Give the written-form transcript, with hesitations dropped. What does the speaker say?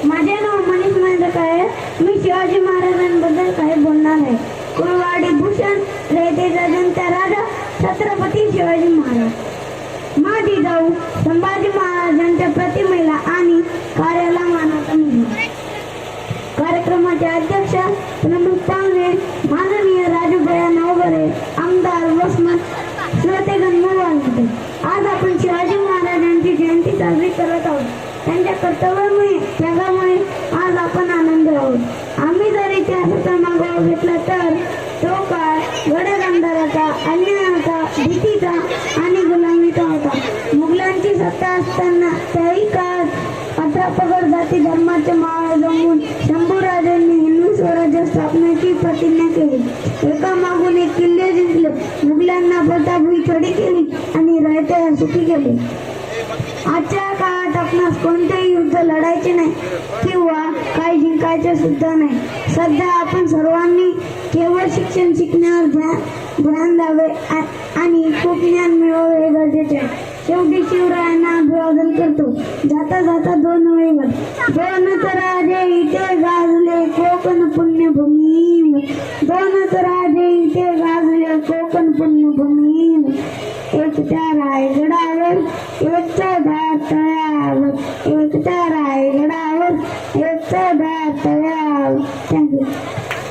माझे नाव मनीष मांजरेकर आहे. मी शिवाजी महाराजांबद्दल काही बोलणार आहे. कुळवाडी भूषण रयतेचा जनता राजा छत्रपती शिवाजी महाराज. माझी जाऊ संभाजी महाराजांच्या प्रतिमेला आणि कार्याला मानाचा मुलगा. कार्यक्रमाचे अध्यक्ष प्रमुख पाहुणे माननीय राजूभैया नवघरे, आमदार वसमत श्रोतेगण मोबाईल. आज आपण शिवाजी महाराजांची जयंती साजरी करत आहोत. त्यांच्या कर्तव्यामुळे त्यागामुळे आज आपण आनंदी आहोत. आम्ही जर इतिहासाचा मागोवा घेतला तर तो काळ गडगंधराचा, अन्यायाचा, भीतीचा आणि गुलामीचा होता. मुघलांची सत्ता असताना त्याही काळात 18 पगड जाती धर्माचे माळ जमवून शंभूराजांनी हिंदू स्वराज्य स्थापनेची प्रतिज्ञा केली. एका मागून एक किल्ले जिंकले, मुघलांना पोटाभुई थोडी केली आणि रयतेला सुखी केले. आजच्या काळात आपणास कोणतेही युद्ध लढायचे नाही किंवा काही जिंकायचे सुद्धा नाही. सध्या आपण सर्वांनी केवळ शिक्षण शिकण्यावर ध्यान द्यावे आणि खूप ज्ञान मिळवावे हे गरजेचे आहे. शेवटी शिवरायांना अभिवादन करतो. जाता जाता दोन वेळेवर दोनच राजे इथे गाजले कोकण पुण्यभूमी, दोनच राजे इथे गाजले कोकण पुण्यभूमी. एक त्या रायगडावर, एक चौदार तळ्यावर, एक त्या रायगडावर, एक चौदार तळ्यावर. थँक्यू.